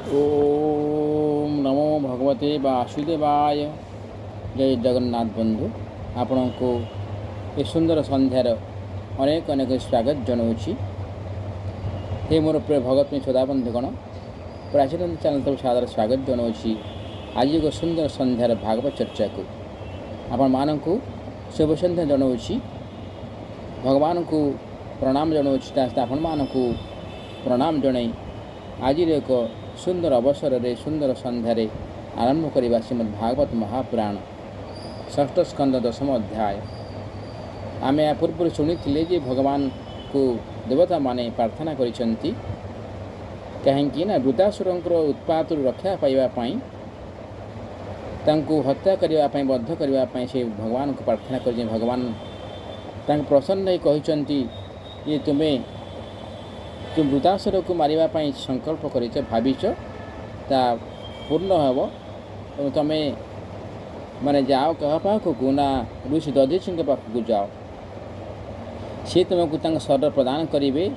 ओम नमो भगवते वासुदेवाय। जय जगन्नाथ बंधु आपण को ए सुंदर संध्यार अनेक अनेक स्वागत जनाऊँगी। हे मोर प्रिय भगवती श्रोता बंधुगण, प्राचीन चैनल तो सादर स्वागत जनाऊँगी। आज एक सुंदर संध्यार भागवत चर्चा को आपण मानक शुभ संध्या जनाऊँगी। भगवान को प्रणाम जनाऊँगी। आपण मानक प्रणाम जनाई आज एक सुंदर अवसर रे सुंदर संध्यारे आरंभ करवा श्रीमद् भागवत महापुराण षष्ठ स्कंद दशम अध्याय। आम या पूर्व शुणी जे भगवान को देवता माने प्रार्थना करिसेंती कहीं ना वृद्धासुर उत्पात रक्षा पाइबापी हत्या करने बद्ध करने से भगवान को प्रार्थना कर भगवान प्रसन्न कहते ये तुम्हें तुम वृद्धासुर को मारिबापी संकल्प कर भाविच ता पूर्ण हे। तुम्हें माने जाओ कह पाखक ना ऋषि दधीचि पाखक जाओ, सी तुमको शरीर प्रदान करेंगे।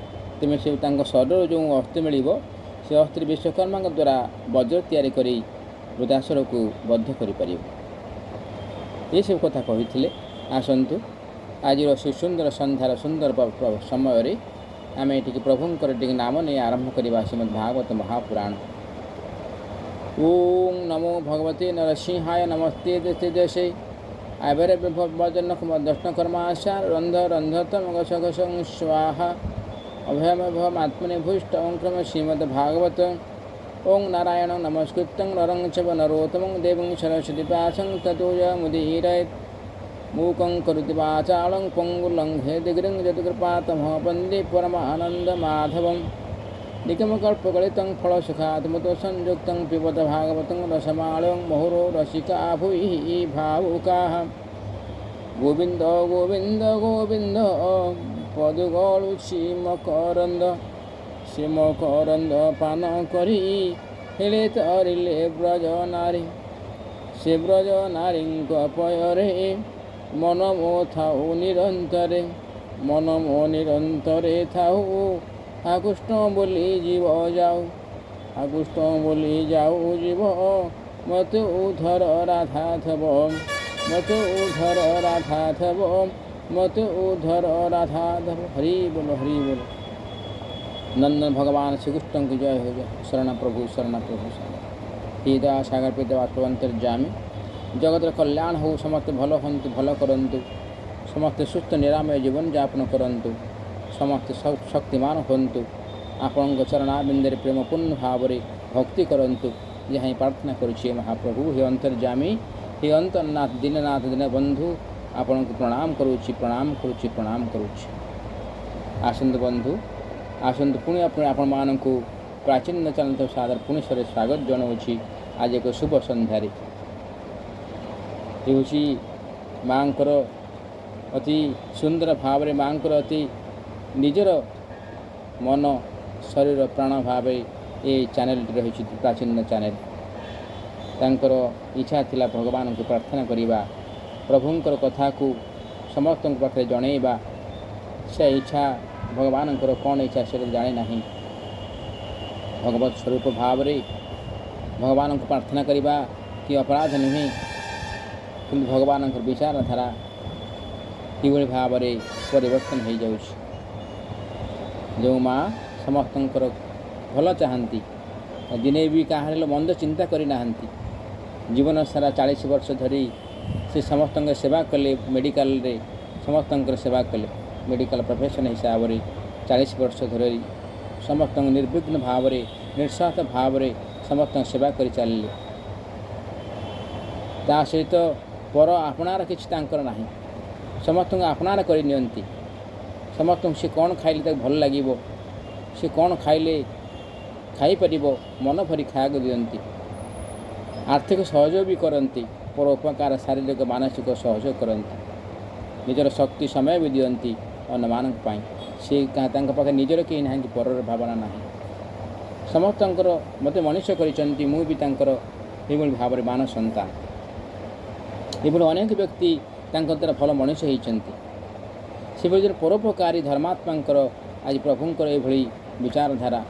तुम्हें से शरीर जो अस्थि मिल से अस्थि विश्वकर्मा द्वारा वज्र तैयारी कर वृद्धासुर को बद्ध कर ये सब कथा कही। आसतु आज सुंदर संध्यार सुंदर समय आम ये प्रभुंकर नाम नहीं आरंभ करवा श्रीमद् भागवत महापुराण। ओम नमो भगवते नरसिंहाय नमस्ते जैसे आभर वजन दर्शन कर्माशा रंध रंधतम घस स्वाहा अभयम आत्मने भूष्ट ओं क्रम श्रीमद् भागवत ओं नारायण नमस्कृत नरं च नरोत्तमं देवं सरस्वती व्यासं ततो मुदीरयेत् मूकं करोति वाचालं पंगुलंघे दिग्रं जतकृपातमः वन्दे परमानन्दमाधवं निगमकल्पगलितं फलसुखात्मतो संयुक्तं पिबत भागवतं रसमालं मुहुरो रसिका भुवि भावुकाः। गोविंद गोविंद गोविंद पदुगलु श्रीमकरंद पान करी हेले तरिले ब्रज नारी से ब्रज नारी पयरे मन मो थाऊ निरंतरे मन मो निरंतरे थाऊ आकृष्ण बोली जीव जाऊ आकृष्ण बोली जाऊ जीव मत उधर राधा थब मत उधर राधा थब मत उधर राधा थब। हरि बोलो हरि बोलो। नंदन भगवान श्री कृष्ण की जय हो जाए। शरण प्रभु शरण प्रभु शरण हृदय सागर पितवात्वंतर्जामी जगत कल्याण हो। समस्त भल हंतु भल करंतु समस्त सुस्थ निरामय जीवन यापन करंतु समस्त शक्तिमान हंतु आपण चरणाबिंदे प्रेमपूर्ण भाव भक्ति करंतु यह प्रार्थना करुछे महाप्रभु। हे अंतर्जामी हे अंतरनाथ दीननाथ दीन बंधु आपण को प्रणाम करुछि प्रणाम करुछि प्रणाम करुछि। आसंत बंधु आसंत पुणी आपण मान को प्राचीन चैनल सादर पुणी सर स्वागत जनाऊँगी। आज एक शुभ संध्यारे ये माँ अति सुंदर भाव माँ अति निजर मन शरीर प्राण भाव ये चैनल रही प्राचीन चैनल। तांकर इच्छा थिला भगवान को प्रार्थना करिबा प्रभुंकर कथा को समस्त पाखे जनइबा। से इच्छा भगवान कौन इच्छा से जाने नहीं। भगवत स्वरूप भाव भगवान को प्रार्थना करिबा कि अपराध नुहे, कि भगवान विचारधारा कि भाव परिवर्तन हो जाऊँ। जो माँ समस्त भल चाहती दिने भी कहार मंद चिंता करना जीवन सारा 40 वर्ष धरी से समस्त सेवा कले। मेडिकल रे समस्त सेवा कले। मेडिकल प्रोफेशन हिसाब से 40 वर्ष धरी समस्त निर्विघ्न भाव निस्वार्थ भाव समस्त सेवा कर चलिए। ता सहित पर आपणार किसी ना समस्त आपणार करनी। समस्त से कौन खाइले भल लगे से कौन खाइले खाईपर मन भरी खाया दिखती। आर्थिक सहयोग भी करती परोपकार शारीरिक मानसिक सहयोग करती। निजर शक्ति समय भी दिखती अन्य मान से पाखे निजर कहीं ना पर भावना ना। समस्त मत मनुष्य कर मुझे भाव में मान सन्तान ये अनेक व्यक्ति द्वारा भल मनुष्य होती। से भली परोपकारी धर्मात्मा आज प्रभुंकर ये विचारधारा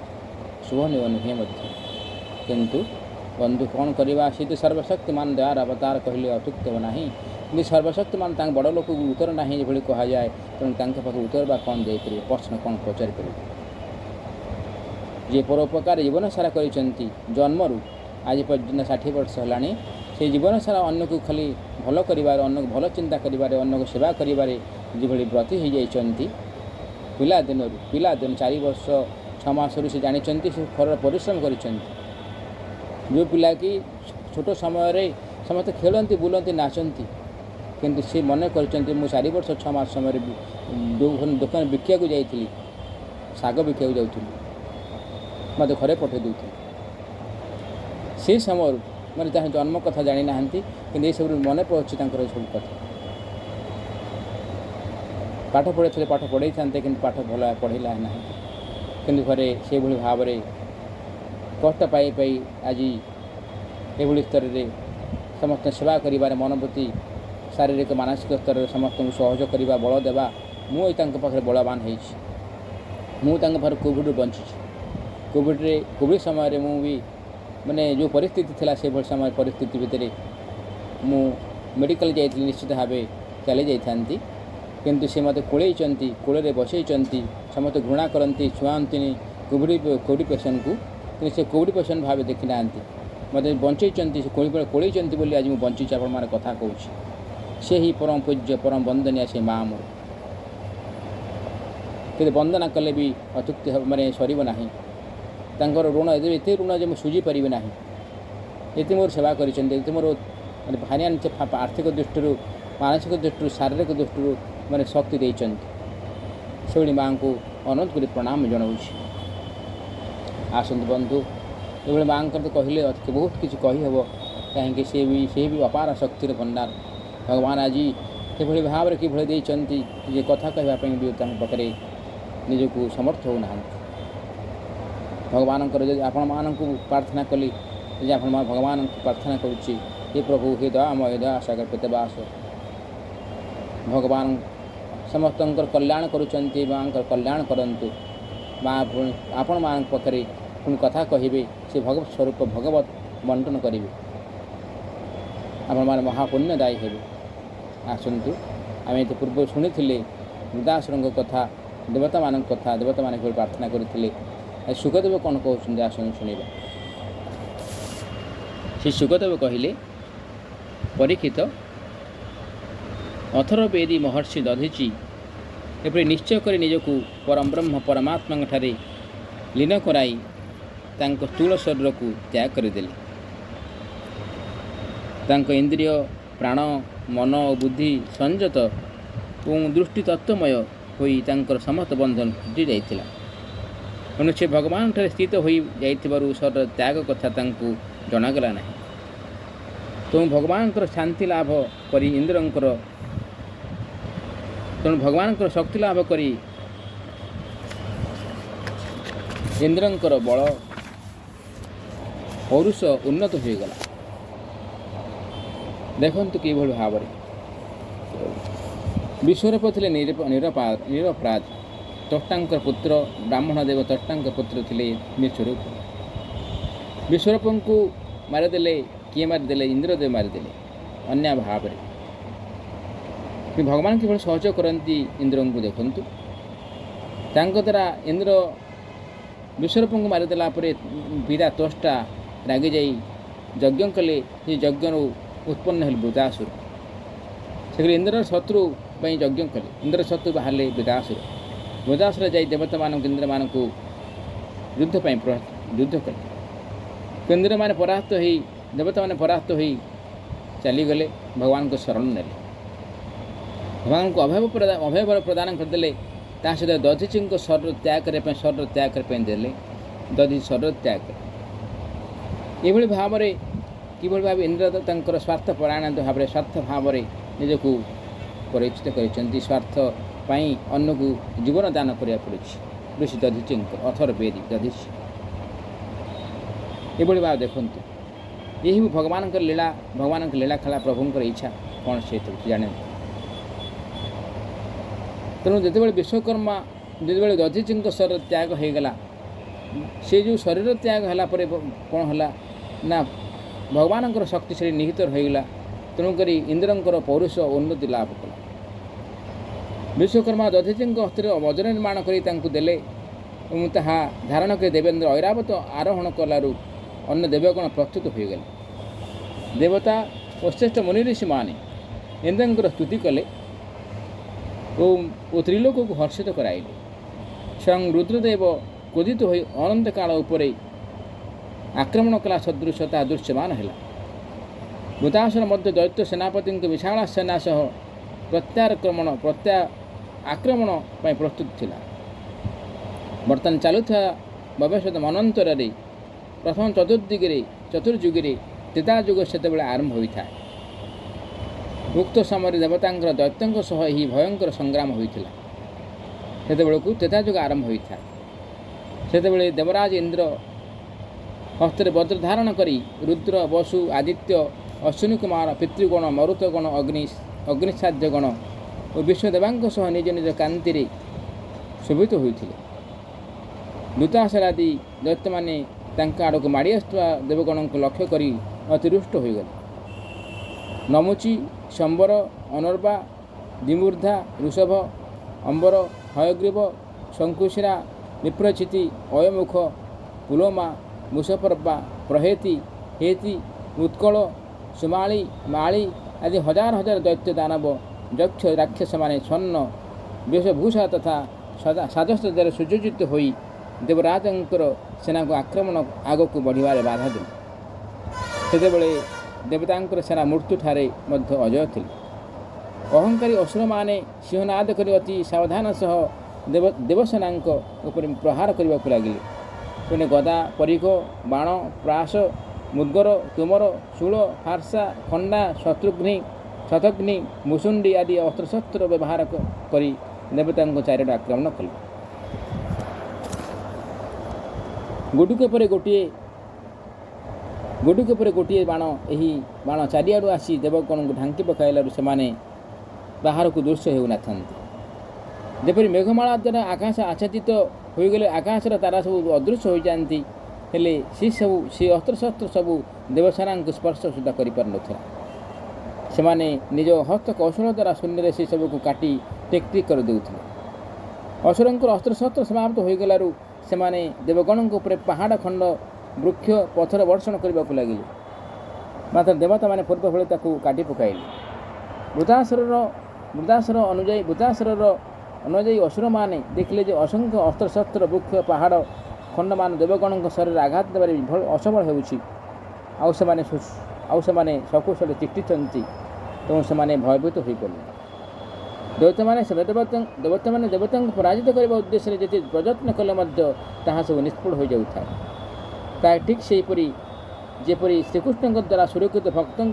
शुभ नुहे। କିନ୍ତୁ ବନ୍ଧୁ କ'ଣ କରିବା, ସେ ତ ସର୍ବଶକ୍ତିମାନ ଦୟାର ଅବତାର କହିଲେ ଅତ୍ୟୁକ୍ତି ହେବ ନାହିଁ। କିନ୍ତୁ ସର୍ବଶକ୍ତିମାନ ତାଙ୍କ ବଡ଼ ଲୋକକୁ ଉତ୍ତର ନାହିଁ ଯେଭଳି କୁହାଯାଏ, ତେଣୁ ତାଙ୍କ ପାଖକୁ ଉତ୍ତର ବା କ'ଣ ଦେଇପାରିବେ, ପ୍ରଶ୍ନ କ'ଣ ପଚାରିପାରିବେ। ଯିଏ ପରୋପକାର ଜୀବନ ସାରା କରିଛନ୍ତି ଜନ୍ମରୁ ଆଜି ପର୍ଯ୍ୟନ୍ତ 60 ବର୍ଷ ହେଲାଣି, ସେ ଜୀବନ ସାରା ଅନ୍ୟକୁ ଖାଲି ଭଲ କରିବାରେ, ଅନ୍ୟକୁ ଭଲ ଚିନ୍ତା କରିବାରେ, ଅନ୍ୟକୁ ସେବା କରିବାରେ ଯେଭଳି ବ୍ରତୀ ହୋଇଯାଇଛନ୍ତି, ପିଲାଦିନରୁ 4 ବର୍ଷ 6 ମାସରୁ ସେ ଜାଣିଛନ୍ତି, ସେ ଖରାର ପରିଶ୍ରମ କରିଛନ୍ତି। ଯେଉଁ ପିଲା କି ଛୋଟ ସମୟରେ ସମସ୍ତେ ଖେଳନ୍ତି, ବୁଲନ୍ତି, ନାଚନ୍ତି, କିନ୍ତୁ ସେ ମନେ କରିଛନ୍ତି ମୁଁ 4 ବର୍ଷ 6 ମାସ ସମୟରେ ଦୋକାନ ବିକିବାକୁ ଯାଇଥିଲି, ଶାଗ ବିକିବାକୁ ଯାଉଥିଲି, ମୋତେ ଘରେ ପଠାଇ ଦେଉଥିଲି। ସେ ସମୟରୁ ମାନେ ତାହା ଜନ୍ମ କଥା ଜାଣିନାହାନ୍ତି, କିନ୍ତୁ ଏସବୁରୁ ମନେ ପଡ଼ୁଛି ତାଙ୍କର ସବୁ କଥା। ପାଠ ପଢ଼ିଥିଲେ, ପାଠ ପଢ଼େଇଥାନ୍ତେ, କିନ୍ତୁ ପାଠ ଭଲ ପଢ଼ିଲା ନାହାନ୍ତି। କିନ୍ତୁ ଘରେ ସେଭଳି ଭାବରେ କଷ୍ଟ ପାଇ ପାଇ ଆଜି ଏଭଳି ସ୍ତରରେ ସମସ୍ତଙ୍କ ସେବା କରିବାରେ ମନୋବୃତ୍ତି, ଶାରୀରିକ ମାନସିକ ସ୍ତରରେ ସମସ୍ତଙ୍କୁ ସହଯୋଗ କରିବା, ବଳ ଦେବା, ମୁଁ ତାଙ୍କ ପାଖରେ ବଳବାନ ହେଇଛି। ମୁଁ ତାଙ୍କ ପାଖରେ କୋଭିଡ଼ରୁ ବଞ୍ଚିଛି। କୋଭିଡ଼ ସମୟରେ ମୁଁ ବି ମାନେ ଯେଉଁ ପରିସ୍ଥିତି ଥିଲା, ସେଭଳି ସମୟ ପରିସ୍ଥିତି ଭିତରେ ମୁଁ ମେଡ଼ିକାଲ ଯାଇଥିଲି, ନିଶ୍ଚିତ ଭାବେ ଚାଲି ଯାଇଥାନ୍ତି, କିନ୍ତୁ ସେ ମୋତେ କୋଳେଇଛନ୍ତି, କୋଳରେ ବସେଇଛନ୍ତି। ସମସ୍ତେ ଘୃଣା କରନ୍ତି, ଛୁଆନ୍ତିନି କୋଭିଡ଼ ପେସେଣ୍ଟକୁ, କିନ୍ତୁ ସେ କୋଭିଡ଼ ପେସେଣ୍ଟ ଭାବେ ଦେଖିନାହାନ୍ତି, ମୋତେ ବଞ୍ଚେଇଛନ୍ତି। ସେ କୋଳେଇଛନ୍ତି ବୋଲି ଆଜି ମୁଁ ବଞ୍ଚିଛି, ଆପଣମାନେ କଥା କହୁଛି। ସେହି ପରମ ପୂଜ୍ୟ ପରମ ବନ୍ଦନୀୟ ସେ ମା' ମୋର, କିନ୍ତୁ ବନ୍ଦନା କଲେ ବି ଅତ୍ୟୁକ୍ତି ମାନେ ସରିବ ନାହିଁ। ତାଙ୍କର ଋଣ ଏତେ ଋଣ ଯେ ମୁଁ ସୁଝି ପାରିବି ନାହିଁ। ଏତେ ମୋର ସେବା କରିଛନ୍ତି, ଏତେ ମୋର ମାନେ ଆର୍ଥିକ ଦୃଷ୍ଟିରୁ, ମାନସିକ ଦୃଷ୍ଟିରୁ, ଶାରୀରିକ ଦୃଷ୍ଟିରୁ ମାନେ ଶକ୍ତି ଦେଇଛନ୍ତି। ସେଭଳି ମାଆଙ୍କୁ ଅନୁରୋଧ କରି ପ୍ରଣାମ ଜଣାଉଛି। ଆସନ୍ତୁ ବନ୍ଧୁ, ଏଭଳି ମାଆଙ୍କର ତ କହିଲେ ବହୁତ କିଛି କହିହେବ, କାହିଁକି ସେ ବି ଅପାର ଶକ୍ତିର ଭଣ୍ଡାର। ଭଗବାନ ଆଜି ସେଭଳି ଭାବରେ କିଭଳି ଦେଇଛନ୍ତି ଯେ କଥା କହିବା ପାଇଁ ବି ତାଙ୍କ ପାଖରେ ନିଜକୁ ସମର୍ଥ ହେଉନାହାନ୍ତି। ଭଗବାନଙ୍କର ଯଦି ଆପଣମାନଙ୍କୁ ପ୍ରାର୍ଥନା କଲି, ଯେ ଭଗବାନଙ୍କୁ ପ୍ରାର୍ଥନା କରୁଛି, ହେ ପ୍ରଭୁ, ହେ ଦୟାମୟ, ଦୟା ସାଗର ପିତାବାସ, ଭଗବାନ ସମସ୍ତଙ୍କର କଲ୍ୟାଣ କରୁଛନ୍ତି, ମାଆଙ୍କର କଲ୍ୟାଣ କରନ୍ତୁ। ମା' ପୁଣି ଆପଣମାନଙ୍କ ପାଖରେ ପୁଣି କଥା କହିବେ, ସେ ଭଗବତ ସ୍ୱରୂପ ଭଗବତ ବଣ୍ଟନ କରିବେ, ଆପଣମାନେ ମହାପୁଣ୍ୟଦାୟୀ ହେବେ। ଆସନ୍ତୁ, ଆମେ ଏତେ ପୂର୍ବରୁ ଶୁଣିଥିଲେ ବୃଦ୍ଧାଶ୍ରମଙ୍କ କଥା, ଦେବତାମାନଙ୍କ କଥା, ଦେବତାମାନେ କିଭଳି ପ୍ରାର୍ଥନା କରିଥିଲେ। ସୁଖଦେବ କ'ଣ କହୁଛନ୍ତି, ଆସନ୍ତୁ ଶୁଣିବା। ସେ ସୁଖଦେବ କହିଲେ, ପରୀକ୍ଷିତ, ଅଥର୍ବବେଦୀ ମହର୍ଷି ଦଧିଚି ଏପରି ନିଶ୍ଚୟ କରି ନିଜକୁ ପରମ ବ୍ରହ୍ମ ପରମାତ୍ମାଙ୍କଠାରେ ଲୀନ କରାଇ ତାଙ୍କ ସ୍ଥୂଳ ଶରୀରକୁ ତ୍ୟାଗ କରିଦେଲେ। ତାଙ୍କ ଇନ୍ଦ୍ରିୟ, ପ୍ରାଣ, ମନ ଓ ବୁଦ୍ଧି ସଂଯତ ଏବଂ ଦୃଷ୍ଟି ତତ୍ତ୍ୱମୟ ହୋଇ ତାଙ୍କର ସମସ୍ତ ବନ୍ଧନ ଫିଟି ଯାଇଥିଲା। ତେଣୁ ସେ ଭଗବାନଠାରେ ସ୍ଥିତ ହୋଇ ଯାଇଥିବାରୁ ଶରୀର ତ୍ୟାଗ କଥା ତାଙ୍କୁ ଜଣାଗଲା ନାହିଁ। ତେଣୁ ଭଗବାନଙ୍କର ଶାନ୍ତି ଲାଭ କରି ଭଗବାନଙ୍କର ଶକ୍ତି ଲାଭ କରି ଇନ୍ଦ୍ରଙ୍କର ବଳ ପୌରୁଷ ଉନ୍ନତ ହୋଇଗଲା। ଦେଖନ୍ତୁ କିଭଳି ଭାବରେ ବିଶ୍ୱରୂପ ଥିଲେ ନିରପରାଧ। ତଟାଙ୍କର ପୁତ୍ର ବ୍ରାହ୍ମଣ ଦେବ ତଟାଙ୍କ ପୁତ୍ର ଥିଲେ ବିଶ୍ୱରୂପ। ବିଶ୍ୱରୂପଙ୍କୁ ମାରିଦେଲେ, କିଏ ମାରିଦେଲେ? ଇନ୍ଦ୍ରଦେବ ମାରିଦେଲେ ଅନ୍ୟ ଭାବରେ। ଭଗବାନ କିଭଳି ସହଯୋଗ କରନ୍ତି ଇନ୍ଦ୍ରଙ୍କୁ ଦେଖନ୍ତୁ। ତାଙ୍କ ଦ୍ୱାରା ଇନ୍ଦ୍ର ବିଶ୍ୱରୂପଙ୍କୁ ମାରିଦେଲା ପରେ ପିତା ତ୍ୱଷ୍ଟା ରାଗି ଯାଇ ଯଜ୍ଞ କଲେ। ସେ ଯଜ୍ଞରୁ ଉତ୍ପନ୍ନ ହେଲେ ବୃତାସୁର। ସେ ଇନ୍ଦ୍ରର ଶତ୍ରୁ ପାଇଁ ଯଜ୍ଞ କଲେ। ଇନ୍ଦ୍ର ଶତ୍ରୁ ବାହାରିଲେ ବୃତାସୁର। ବୃତାସୁର ଯାଇ ଦେବତାମାନଙ୍କୁ, ଇନ୍ଦ୍ରମାନଙ୍କୁ ଯୁଦ୍ଧ କଲେ। ଇନ୍ଦ୍ରମାନେ ପରାସ୍ତ ହୋଇ, ଦେବତାମାନେ ପରାସ୍ତ ହୋଇ ଚାଲିଗଲେ, ଭଗବାନଙ୍କ ଶରଣ ନେଲେ। ଭଗବାନଙ୍କୁ ଅଭୟ ପ୍ରଦାନ କରିଦେଲେ। ତା ସହିତ ଦଧିଚିଙ୍କ ଶରୀର ତ୍ୟାଗ କରିବା ପାଇଁ ଦେଲେ। ଦଧି ଶରୀର ତ୍ୟାଗ କଲେ। ଏଭଳି ଭାବରେ କିଭଳି ଭାବେ ଇନ୍ଦ୍ର ତାଙ୍କର ସ୍ୱାର୍ଥ ଭାବରେ ନିଜକୁ ପରିଚିତ କରିଛନ୍ତି। ସ୍ୱାର୍ଥ ପାଇଁ ଅନ୍ୟକୁ ଜୀବନ ଦାନ କରିବାକୁ ପଡ଼ୁଛି। ଋଷି ଦଧିଚିଙ୍କ ଅଥର୍ବବେଦୀ ଦଧିଚି ଏଭଳି ଭାବେ ଦେଖନ୍ତୁ। ଏହି ଭଗବାନଙ୍କର ଲୀଳା ଖେଳା, ପ୍ରଭୁଙ୍କର ଇଚ୍ଛା କ'ଣ ସେ ଜାଣନ୍ତି। ତେଣୁ ଯେତେବେଳେ ବିଶ୍ୱକର୍ମା, ଯେତେବେଳେ ଦଧିଚିଙ୍କ ଶରୀର ତ୍ୟାଗ ହୋଇଗଲା, से जो शरीर त्याग है कौन है ना भगवान शक्ति से निहित रहीगला। तेणुक इंद्रंकर पौरुष उन्नति लाभ कला। विश्वकर्मा दधीची हस्तर वज्र निर्माण करदे धारण कर देवेंद्र ऐरावत आरोहण कलु अन्य देवगण प्रस्तुत हो गले। देवता और श्रेष्ठ मुनि ऋषि माने इंद्रंकर स्तुति कले और त्रिलोक को हर्षित कराइले। स्वयं रुद्रदेव क्रोधित हो अनंत काल उपरे आक्रमण कला सदृशता दृश्यमान है। वृतासुर मध्य दैत्य सेनापति विशाल सेना सह आक्रमण प्रस्तुत थिला। बर्तमान चलुवा भविष्य मनंतर प्रथम चतुर्जुगे त्रेतायुग से आरंभ होता है। उक्त समय देवता दैत्यों सह यही भयंकर संग्राम होता से त्रेतायुग आरंभ होता है। से देवराज इंद्र हस्तर वज्र धारण करी रुद्र वसु आदित्य अश्विनी कुमार पितृगण मरुतगण अग्निसाध्यगण और विश्वदेवांक सह निज निज कांति शोभित होते। दूतासरादि दैत्य माने आड़ को माड़ी आसुवा देवगण को लक्ष्य करी अतिरुष्ट हो गले। नमुची शंबर अनर्वा दिमूर्धा ऋषभ अंबर हयग्रीव शंकुशिरा विप्रचिति अयमुख पुलोमा मुसफर्वा प्रहेति हेति उत्कल सुमाली माली आदि हजार हजार दैत्य दानव यक्ष राक्षस माने स्वर्ण वेशभूषा तथा साजसज्जार सुयोजित होई देवराजंकर सेना को आक्रमण आग को बढ़िबारे बाधा देले। सेतेबेले देवतांकर सेना मृत्यु ठारे मध्य अजय थे। अहंकारी असुर माने सिंहनाद करी अति सावधान सह देवसेना प्रहार करने को लगे। पुणे गदा परिघ बाण प्रास मुद्गर तुमर शूल फारसा खंडा शतग्नि मुसुंडी आदि अस्त्रशस्त्र व्यवहार करी देवता चारिट आक्रमण कले। गुडुके पर गोटे बाण यही बाण चारिआडू आसी देवगण को ढांकी पकाइलु से बाहर को दृश्य होना था। जपरी मेघमाला द्वारा आकाश आच्छादित हो गले आकाशर तारा सब अदृश्य हो जाती हेले सी अस्त्रशस्त्र सबू देवसेना को स्पर्श सुधा कर निज हस्त कौशल द्वारा शून्य से सबको काटी टेक्टिक कर देउथिले। असुरंकर अस्त्रशस्त्र समाप्त हो गलारू सेमाने देवगण उपर पहाड़ खंड वृक्ष पथर वर्षण करने को लगे। मात्र देवता माने पूर्व भली ताकू काटी पकाइले। वृतासुर अनुजाई असुर माने देखले जे असंख्य अस्त्रशस्त्र वृक्ष पहाड़ खंड मान देवगण शरीर आघात देवारे असफल होने सकुशल चिट्टिचंती तेणु से भयभीत हो गले। देवता मैंने देवता पराजित करने उद्देश्य जी प्रयत्न कले ताहा सब निष्फल हो जाए। ता ठीक से जेपरी श्रीकृष्ण द्वारा सुरक्षित भक्तों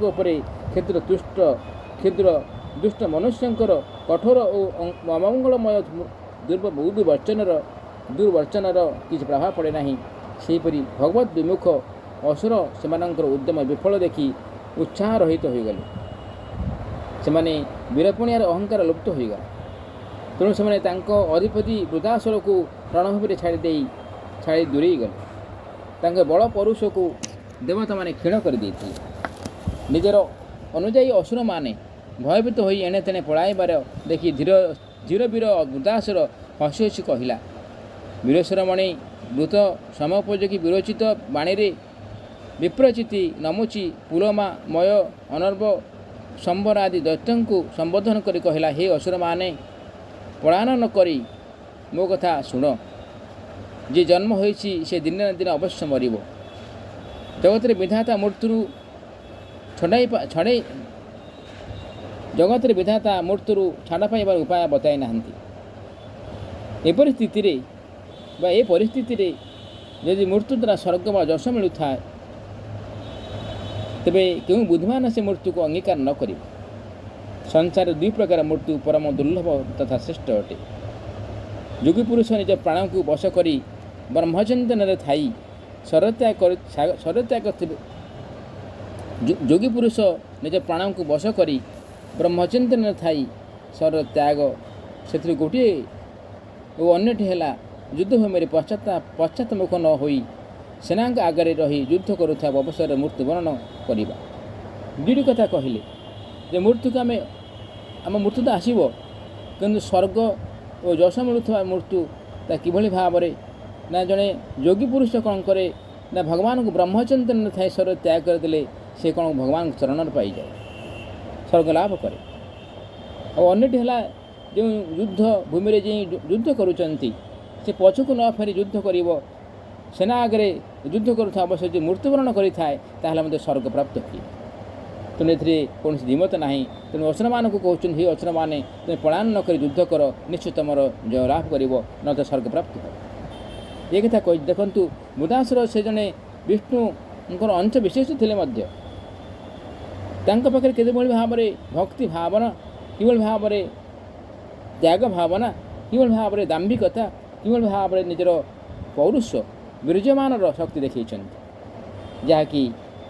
क्षुद्र दुष्ट मनुष्यंकर कठोर और अमंगलमय दुर्वचनर किसी प्रभाव पड़े ना। सेहीपरि भगवत विमुख असुर से उद्यम विफल देखि उत्साह रहित हो गले। सेमाने वीरपुणियार अहंकार लुप्त होगा। तेणु से अधिपति वृतासुर को रणभूमि छाड़ी दूरे गले। बड़ पौरुष को देवता माने क्षीण कर देते। निजर अनुजाई असुर माने भयभीत हो एणे तेणे पलाइबार देखि धीर वीर वृतासुर हसी हसी कहला, वीरशरमणि वृत समोपयोगी विरोचित बाणी विप्रचिति नमुची पुलमा मय अनर्व संबर आदि दैत्यों को संबोधन करी कहला, हे असुर माने पलायन न करी मो कथा शुण। जे जन्म होइछि से दिन न दिन अवश्य मरिब। जगत विधाता मृत्यु जगत विधाता मृत्यु छाड़ पाइबार उपाय बताई नाहंती। ए परिस्थिति यदि मृत्यु द्वारा स्वर्ग व यश मिलू था तेबे क्यों बुद्धिमान से मृत्यु को अंगीकार न करिब। संसार दुई प्रकार मृत्यु परम दुर्लभ तथा श्रेष्ठ अटे। योगी पुरुष निज प्राण को वश करी ब्रह्मचिंतन थाई शरत्याग योगी पुरुष निज प्राण को वश करी ब्रह्मचिंतन थाई शर त्याग से गोटे और अन्यटी है ଯୁଦ୍ଧଭୂମିରେ ପଶ୍ଚାତମୁଖ ନ ହୋଇ ସେନାଙ୍କ ଆଗରେ ରହି ଯୁଦ୍ଧ କରୁଥିବା ଅବସରରେ ମୃତ୍ୟୁବରଣ କରିବା। ଦୁଇଟି କଥା କହିଲେ ଯେ ମୃତ୍ୟୁକୁ ଆମ ମୃତ୍ୟୁ ତ ଆସିବ, କିନ୍ତୁ ସ୍ୱର୍ଗ ଓ ଯଶ ମିଳୁଥିବା ମୃତ୍ୟୁ ତା କିଭଳି ଭାବରେ ନା ଜଣେ ଯୋଗୀ ପୁରୁଷ କ'ଣ କରେ ନା ଭଗବାନଙ୍କୁ ବ୍ରହ୍ମଚିନ୍ତନ ଥାଏ ସ୍ୱର ତ୍ୟାଗ କରିଦେଲେ ସେ କ'ଣ ଭଗବାନଙ୍କ ଚରଣରେ ପାଇଯାଏ, ସ୍ୱର୍ଗ ଲାଭ କରେ। ଆଉ ଅନ୍ୟଟି ହେଲା ଯେଉଁ ଯୁଦ୍ଧ ଭୂମିରେ ଯାଇ ଯୁଦ୍ଧ କରୁଛନ୍ତି ସେ ପଛକୁ ନ ଫେରି ଯୁଦ୍ଧ କରିବ, ସେନା ଆଗରେ ଯୁଦ୍ଧ କରୁଥିବା ଅବସର ଯଦି ମୃତ୍ୟୁବରଣ କରିଥାଏ ତାହେଲେ ମଧ୍ୟ ସ୍ୱର୍ଗ ପ୍ରାପ୍ତ ହୁଏ। ତେଣୁ ଏଥିରେ କୌଣସି ଦ୍ୱିମତ ନାହିଁ। ତେଣୁ ଅସୁରମାନଙ୍କୁ କହୁଛନ୍ତି, ହେ ଅସୁରମାନେ ତୁମେ ପଳାୟନ ନ କରି ଯୁଦ୍ଧ କର, ନିଶ୍ଚିତ ତୁମର ଜୟ ଲାଭ କରିବ, ନଚେତ ସ୍ୱର୍ଗ ପ୍ରାପ୍ତ ହେବ। ଏ କଥା କହି ଦେଖନ୍ତୁ, ବୁଦାସୁର ସେ ଜଣେ ବିଷ୍ଣୁଙ୍କର ଅଂଶ ବିଶେଷ ଥିଲେ ମଧ୍ୟ ତାଙ୍କ ପାଖରେ କେତେଭଳି ଭାବରେ ଭକ୍ତି ଭାବନା, କିଭଳି ଭାବରେ ତ୍ୟାଗ ଭାବନା, କିଭଳି ଭାବରେ ଦାମ୍ଭିକତା, କିଭଳି ଭାବରେ ନିଜର ପୌରୁଷ ବିରାଜମାନର ଶକ୍ତି ଦେଖାଇଛନ୍ତି, ଯାହାକି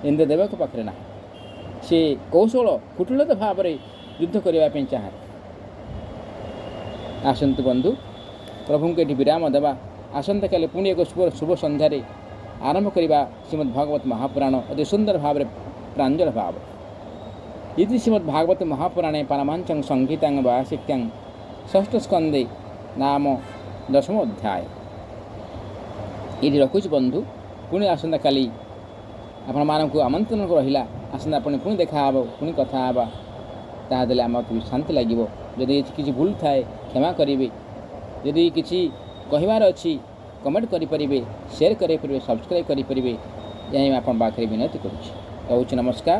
ଇନ୍ଦ୍ରଦେବଙ୍କ ପାଖରେ ନାହିଁ। ସେ କୌଶଳ କୁଟିଳତା ଭାବରେ ଯୁଦ୍ଧ କରିବା ପାଇଁ ଚାହାନ୍ତି। ଆସନ୍ତୁ ବନ୍ଧୁ, ପ୍ରଭୁଙ୍କୁ ଏଠି ବିରାମ ଦେବା। ଆସନ୍ତାକାଲି ପୁଣି ଏକ ଶୁଭ ସନ୍ଧ୍ୟାରେ ଆରମ୍ଭ କରିବା ଶ୍ରୀମଦ୍ ଭାଗବତ ମହାପୁରାଣ ଅତି ସୁନ୍ଦର ଭାବରେ ପ୍ରାଞ୍ଜଳ ଭାବ। ଇତି ଶ୍ରୀମଦ୍ ଭାଗବତ ମହାପୁରାଣେ ପାରମାଞ୍ଚଂ ସଂହିତାଂ ବାୟାସିକ୍ୟାଂ ଷଷ୍ଠ ସ୍କନ୍ଧେ ନାମ ଦଶମ ଅଧ୍ୟାୟ। ଏଇଠି ରଖୁଛି ବନ୍ଧୁ, ପୁଣି ଆସନ୍ତାକାଲି ଆପଣମାନଙ୍କୁ ଆମନ୍ତ୍ରଣ ରହିଲା। ଆସନ୍ତା ପୁଣି ଦେଖା ହେବ, ପୁଣି କଥା ହେବା। ତାହା ଦେଲେ ଆମକୁ ଶାନ୍ତି ଲାଗିବ। ଯଦି କିଛି ଭୁଲ ଥାଏ କ୍ଷମା କରିବେ, ଯଦି କିଛି କହିବାର ଅଛି କମେଣ୍ଟ କରିପାରିବେ, ସେୟାର କରିପାରିବେ, ସବସ୍କ୍ରାଇବ୍ କରିପାରିବେ। ଏହା ହିଁ ଆପଣଙ୍କ ପାଖରେ ବିନତି କରୁଛି। ରହୁଛି, ନମସ୍କାର।